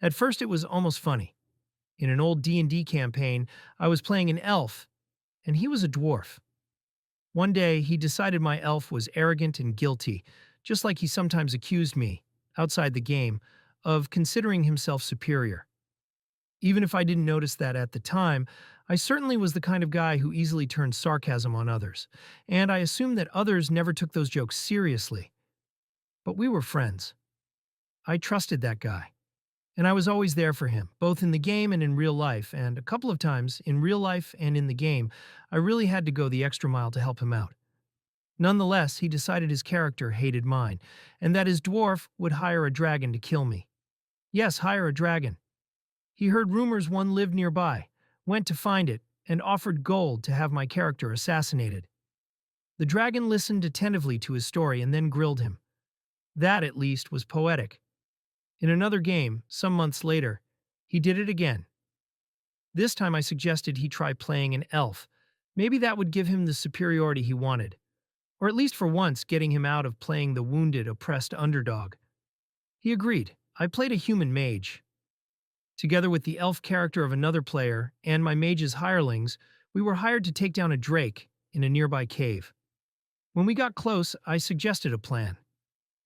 At first it was almost funny. In an old D&D campaign, I was playing an elf, and he was a dwarf. One day, he decided my elf was arrogant and guilty, just like he sometimes accused me, outside the game, of considering himself superior. Even if I didn't notice that at the time, I certainly was the kind of guy who easily turned sarcasm on others, and I assumed that others never took those jokes seriously. But we were friends. I trusted that guy. And I was always there for him, both in the game and in real life, and a couple of times, in real life and in the game, I really had to go the extra mile to help him out. Nonetheless, he decided his character hated mine, and that his dwarf would hire a dragon to kill me. Yes, hire a dragon. He heard rumors one lived nearby, went to find it, and offered gold to have my character assassinated. The dragon listened attentively to his story and then grilled him. That, at least, was poetic. In another game, some months later, he did it again. This time I suggested he try playing an elf. Maybe that would give him the superiority he wanted, or at least for once getting him out of playing the wounded, oppressed underdog. He agreed. I played a human mage. Together with the elf character of another player and my mage's hirelings, we were hired to take down a drake in a nearby cave. When we got close, I suggested a plan.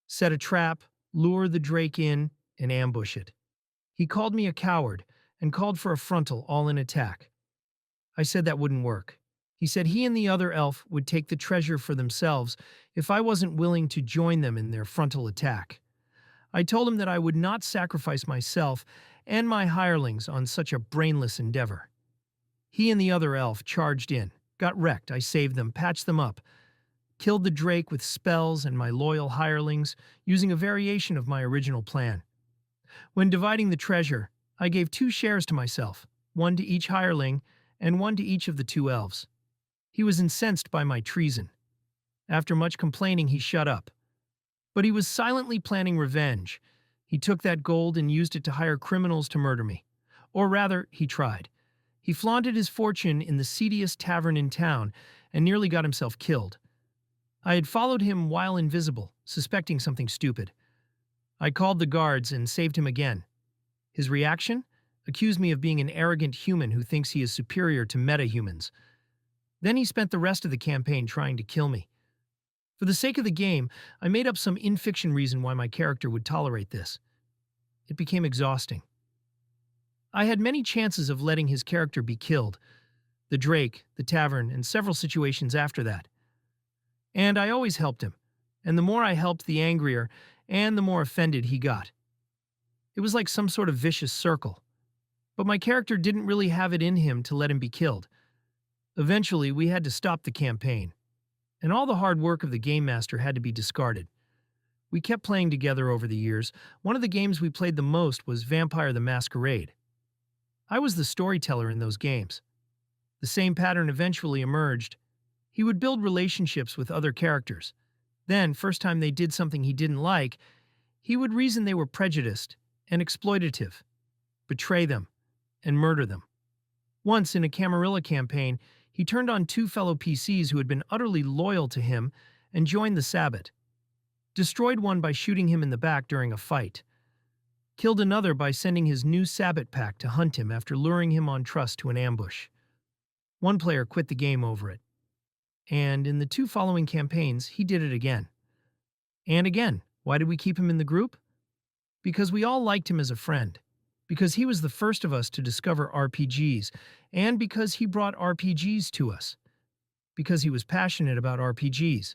Set a trap, lure the drake in, and ambush it. He called me a coward and called for a frontal all-in attack. I said that wouldn't work. He said he and the other elf would take the treasure for themselves if I wasn't willing to join them in their frontal attack. I told him that I would not sacrifice myself and my hirelings on such a brainless endeavor. He and the other elf charged in, got wrecked, I saved them, patched them up, killed the drake with spells and my loyal hirelings using a variation of my original plan. When dividing the treasure, I gave 2 shares to myself, one to each hireling and one to each of the 2 elves. He was incensed by my treason. After much complaining, he shut up. But he was silently planning revenge. He took that gold and used it to hire criminals to murder me. Or rather, he tried. He flaunted his fortune in the seediest tavern in town and nearly got himself killed. I had followed him while invisible, suspecting something stupid. I called the guards and saved him again. His reaction? Accused me of being an arrogant human who thinks he is superior to meta-humans. Then he spent the rest of the campaign trying to kill me. For the sake of the game, I made up some in-fiction reason why my character would tolerate this. It became exhausting. I had many chances of letting his character be killed. The drake, the tavern, and several situations after that. And I always helped him. And the more I helped, the angrier and the more offended he got. It was like some sort of vicious circle. But my character didn't really have it in him to let him be killed. Eventually, we had to stop the campaign, and all the hard work of the game master had to be discarded. We kept playing together over the years. One of the games we played the most was Vampire the Masquerade. I was the storyteller in those games. The same pattern eventually emerged. He would build relationships with other characters. Then, first time they did something he didn't like, he would reason they were prejudiced and exploitative, betray them, and murder them. Once, in a Camarilla campaign, he turned on 2 fellow PCs who had been utterly loyal to him and joined the Sabbat. Destroyed one by shooting him in the back during a fight. Killed another by sending his new Sabbat pack to hunt him after luring him on trust to an ambush. One player quit the game over it. And in the 2 following campaigns, he did it again. And again. Why did we keep him in the group? Because we all liked him as a friend. Because he was the first of us to discover RPGs, and because he brought RPGs to us. Because he was passionate about RPGs.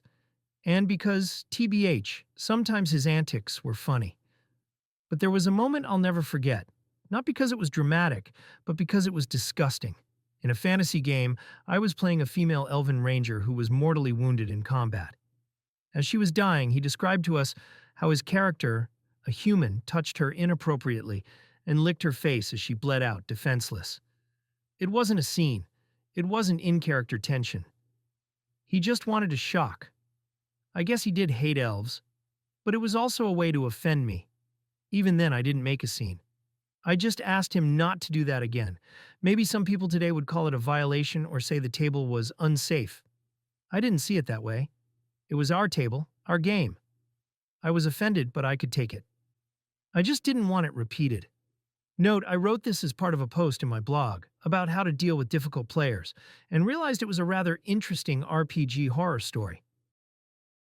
And because, TBH, sometimes his antics were funny. But there was a moment I'll never forget. Not because it was dramatic, but because it was disgusting. In a fantasy game, I was playing a female elven ranger who was mortally wounded in combat. As she was dying, he described to us how his character, a human, touched her inappropriately and licked her face as she bled out, defenseless. It wasn't a scene. It wasn't in-character tension. He just wanted to shock. I guess he did hate elves, but it was also a way to offend me. Even then, I didn't make a scene. I just asked him not to do that again. Maybe some people today would call it a violation or say the table was unsafe. I didn't see it that way. It was our table, our game. I was offended, but I could take it. I just didn't want it repeated. Note, I wrote this as part of a post in my blog about how to deal with difficult players, and realized it was a rather interesting RPG horror story.